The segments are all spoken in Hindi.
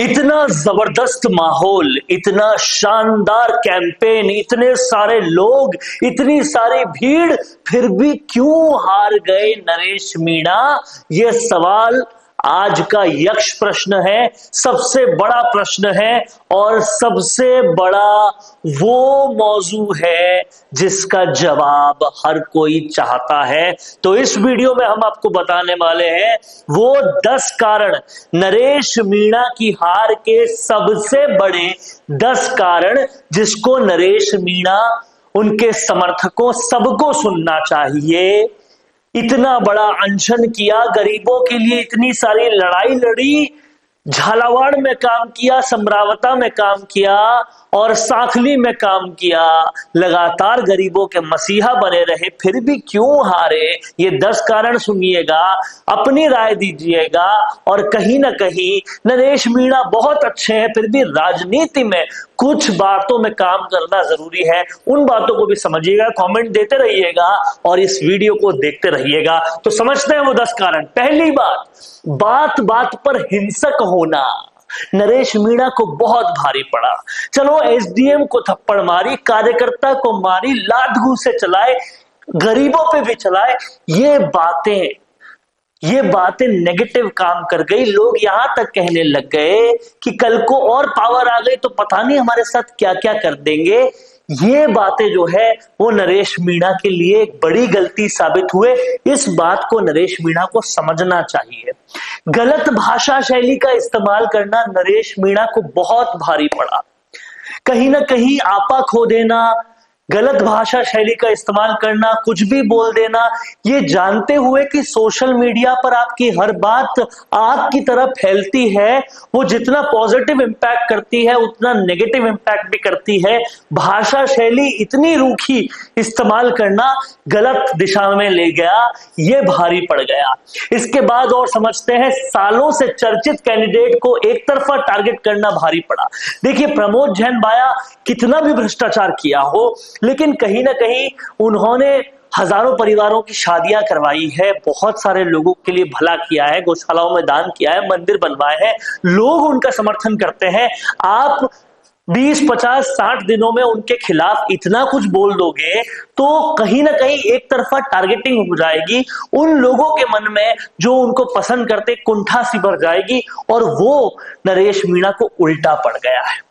इतना जबरदस्त माहौल, इतना शानदार कैंपेन, इतने सारे लोग, इतनी सारी भीड़, फिर भी क्यों हार गए नरेश मीणा? यह सवाल आज का यक्ष प्रश्न है, सबसे बड़ा प्रश्न है और सबसे बड़ा वो मौजू है जिसका जवाब हर कोई चाहता है। तो इस वीडियो में हम आपको बताने वाले हैं वो 10 कारण, नरेश मीणा की हार के सबसे बड़े 10 कारण जिसको नरेश मीणा, उनके समर्थकों, सबको सुनना चाहिए। इतना बड़ा अनशन किया, गरीबों के लिए इतनी सारी लड़ाई लड़ी, झालावाड़ में काम किया, समरावता में काम किया और साखली में काम किया, लगातार गरीबों के मसीहा बने रहे, फिर भी क्यों हारे? ये 10 कारण सुनिएगा, अपनी राय दीजिएगा। और कहीं ना कहीं नरेश मीणा बहुत अच्छे हैं, फिर भी राजनीति में कुछ बातों में काम करना जरूरी है, उन बातों को भी समझिएगा, कमेंट देते रहिएगा और इस वीडियो को देखते रहिएगा। तो समझते हैं वो 10 कारण। पहली बात बात पर हिंसक होना नरेश मीणा को बहुत भारी पड़ा। चलो एसडीएम को थप्पड़ मारी, कार्यकर्ता को मारी, लात घूंसे चलाए, गरीबों पे भी चलाए, ये बातें नेगेटिव काम कर गई। लोग यहां तक कहने लग गए कि कल को और पावर आ गई तो पता नहीं हमारे साथ क्या क्या कर देंगे। ये बातें जो है वो नरेश मीणा के लिए एक बड़ी गलती साबित हुए। इस बात को नरेश मीणा को समझना चाहिए। गलत भाषा शैली का इस्तेमाल करना नरेश मीणा को बहुत भारी पड़ा। कहीं ना कहीं आपा खो देना, गलत भाषा शैली का इस्तेमाल करना, कुछ भी बोल देना, ये जानते हुए कि सोशल मीडिया पर आपकी हर बात आग की तरह फैलती है, वो जितना पॉजिटिव इंपैक्ट करती है उतना नेगेटिव इंपैक्ट भी करती है। भाषा शैली इतनी रूखी इस्तेमाल करना गलत दिशा में ले गया, ये भारी पड़ गया। इसके बाद और समझते हैं, सालों से चर्चित कैंडिडेट को एक तरफा टारगेट करना भारी पड़ा। देखिए, प्रमोद जैन बाया कितना भी भ्रष्टाचार किया हो, लेकिन कहीं ना कहीं उन्होंने हजारों परिवारों की शादियां करवाई है, बहुत सारे लोगों के लिए भला किया है, गौशालाओं में दान किया है, मंदिर बनवाए हैं, लोग उनका समर्थन करते हैं। आप 20, 50, 60 दिनों में उनके खिलाफ इतना कुछ बोल दोगे तो कहीं ना कहीं एक तरफा टारगेटिंग हो जाएगी। उन लोगों के मन में जो उनको पसंद करते कुंठा सी भर जाएगी और वो नरेश मीणा को उल्टा पड़ गया है।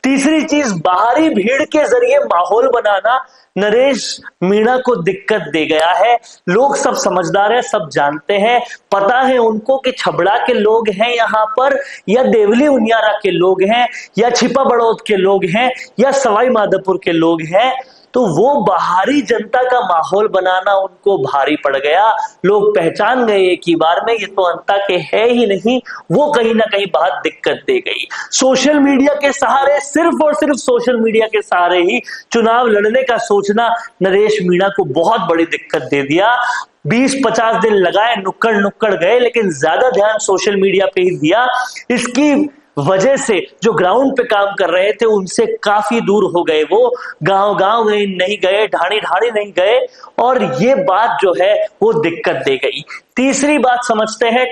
तीसरी चीज, बाहरी भीड़ के जरिए माहौल बनाना नरेश मीणा को दिक्कत दे गया है। लोग सब समझदार हैं, सब जानते हैं, पता है उनको कि छबड़ा के लोग हैं यहाँ पर, या देवली उनियारा के लोग हैं, या छिपा बड़ौद के लोग हैं, या सवाई माधोपुर के लोग हैं। तो वो बाहरी जनता का माहौल बनाना उनको भारी पड़ गया। लोग पहचान गए एक ही बार में, ये तो अंता के है ही नहीं। वो कहीं ना कहीं बहुत दिक्कत दे गई। सोशल मीडिया के सहारे, सिर्फ और सिर्फ सोशल मीडिया के सहारे ही चुनाव लड़ने का सोचना नरेश मीणा को बहुत बड़ी दिक्कत दे दिया। 20-50 दिन लगाए, नुक्कड़ नुक्कड़ गए, लेकिन ज्यादा ध्यान सोशल मीडिया पे ही दिया। इसकी वजह से जो ग्राउंड पे काम कर रहे थे उनसे काफी दूर हो गए। वो गांव गांव नहीं गए, ढाणी ढाणी नहीं गए, और ये बात जो है वो दिक्कत दे गई। तीसरी बात समझते हैं,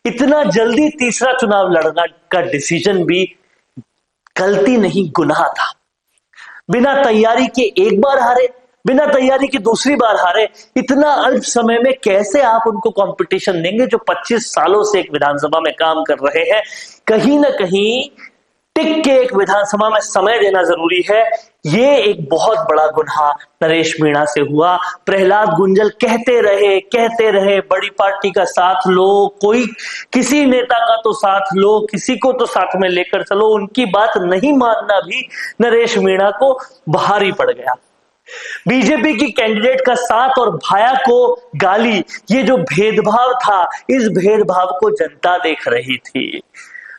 इतना जल्दी तीसरा चुनाव लड़ना का डिसीजन भी गलती नहीं, गुनाह था। बिना तैयारी के एक बार हारे, बिना तैयारी की दूसरी बार हारे। इतना अल्प समय में कैसे आप उनको कंपटीशन देंगे जो 25 सालों से एक विधानसभा में काम कर रहे हैं? कहीं ना कहीं टिक के एक विधानसभा में समय देना जरूरी है। ये एक बहुत बड़ा गुनाह नरेश मीणा से हुआ। प्रहलाद गुंजल कहते रहे बड़ी पार्टी का साथ लो, कोई किसी नेता का तो साथ लो, किसी को तो साथ में लेकर चलो। उनकी बात नहीं मानना भी नरेश मीणा को भारी पड़ गया। बीजेपी की कैंडिडेट का साथ और भाया को गाली, ये जो भेदभाव था, इस भेदभाव को जनता देख रही थी,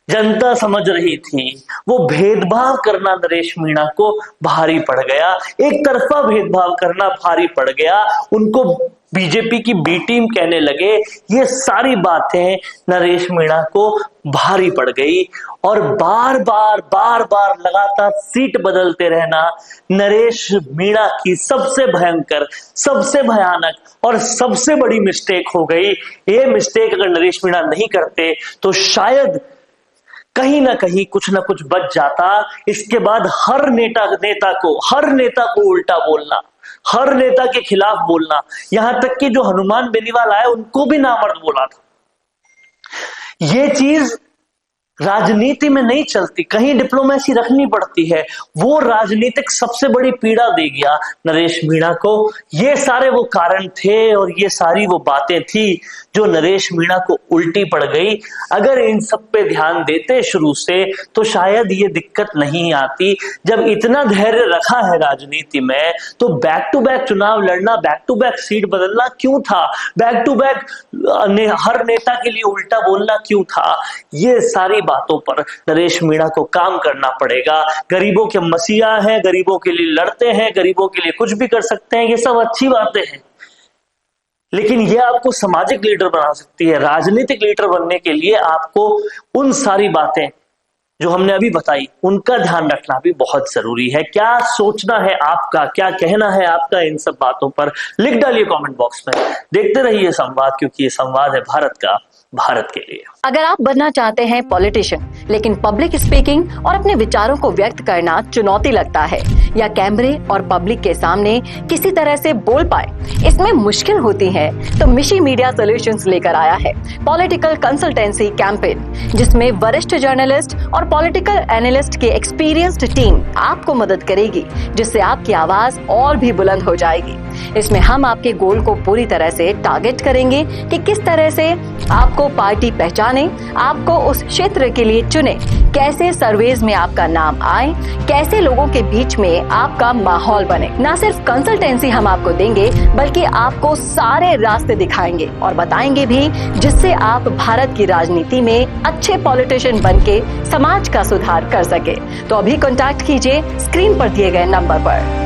जनता समझ रही थी। वो भेदभाव करना नरेश मीणा को भारी पड़ गया, एक तरफा भेदभाव करना भारी पड़ गया। उनको बीजेपी की बी टीम कहने लगे। ये सारी बातें नरेश मीणा को भारी पड़ गई। और बार बार लगातार सीट बदलते रहना नरेश मीणा की सबसे भयंकर, सबसे भयानक और सबसे बड़ी मिस्टेक हो गई। ये मिस्टेक अगर नरेश मीणा नहीं करते तो शायद कहीं ना कहीं कुछ ना कुछ बच जाता। इसके बाद हर नेता को उल्टा बोलना, हर नेता के खिलाफ बोलना, यहां तक कि जो हनुमान बेनीवाल आए उनको भी नामर्द बोला था। ये चीज राजनीति में नहीं चलती, कहीं डिप्लोमेसी रखनी पड़ती है। वो राजनीतिक सबसे बड़ी पीड़ा दे गया नरेश मीणा को। ये सारे वो कारण थे और ये सारी वो बातें थी जो नरेश मीणा को उल्टी पड़ गई। अगर इन सब पे ध्यान देते शुरू से तो शायद ये दिक्कत नहीं आती। जब इतना धैर्य रखा है राजनीति में तो बैक टू बैक चुनाव लड़ना, बैक टू बैक सीट बदलना क्यों था, बैक टू बैक हर नेता के लिए उल्टा बोलना क्यों था। ये सारी बातों पर नरेश मीणा को काम करना पड़ेगा। गरीबों के मसीहा हैं, गरीबों के लिए लड़ते हैं, गरीबों के लिए कुछ भी कर सकते हैं, ये सब अच्छी बातें हैं, लेकिन ये आपको सामाजिक लीडर बना सकती है। राजनीतिक लीडर बनने के लिए आपको उन सारी बातें जो हमने अभी बताई उनका ध्यान रखना भी बहुत जरूरी है। क्या सोचना है आपका, क्या कहना है आपका इन सब बातों पर, लिख डालिए कमेंट बॉक्स में। देखते रहिए संवाद, क्योंकि ये संवाद है भारत का, भारत के लिए। अगर आप बनना चाहते हैं पॉलिटिशियन, लेकिन पब्लिक स्पीकिंग और अपने विचारों को व्यक्त करना चुनौती लगता है, या कैमरे और पब्लिक के सामने किसी तरह से बोल पाए इसमें मुश्किल होती है, तो मिशी मीडिया सॉल्यूशंस लेकर आया है पॉलिटिकल कंसल्टेंसी कैंपेन, जिसमें वरिष्ठ जर्नलिस्ट और पॉलिटिकल एनालिस्ट की एक्सपीरियंस्ड टीम आपको मदद करेगी, जिससे आपकी आवाज और भी बुलंद हो जाएगी। इसमें हम आपके गोल को पूरी तरह से टारगेट करेंगे कि किस तरह से आपको पार्टी पहचाने, आपको उस क्षेत्र के लिए चुने, कैसे सर्वेज में आपका नाम आए, कैसे लोगों के बीच में आपका माहौल बने। न सिर्फ कंसल्टेंसी हम आपको देंगे, बल्कि आपको सारे रास्ते दिखाएंगे और बताएंगे भी, जिससे आप भारत की राजनीति में अच्छे पॉलिटिशियन बनके समाज का सुधार कर सके। तो अभी कॉन्टैक्ट कीजिए स्क्रीन पर दिए गए नंबर पर।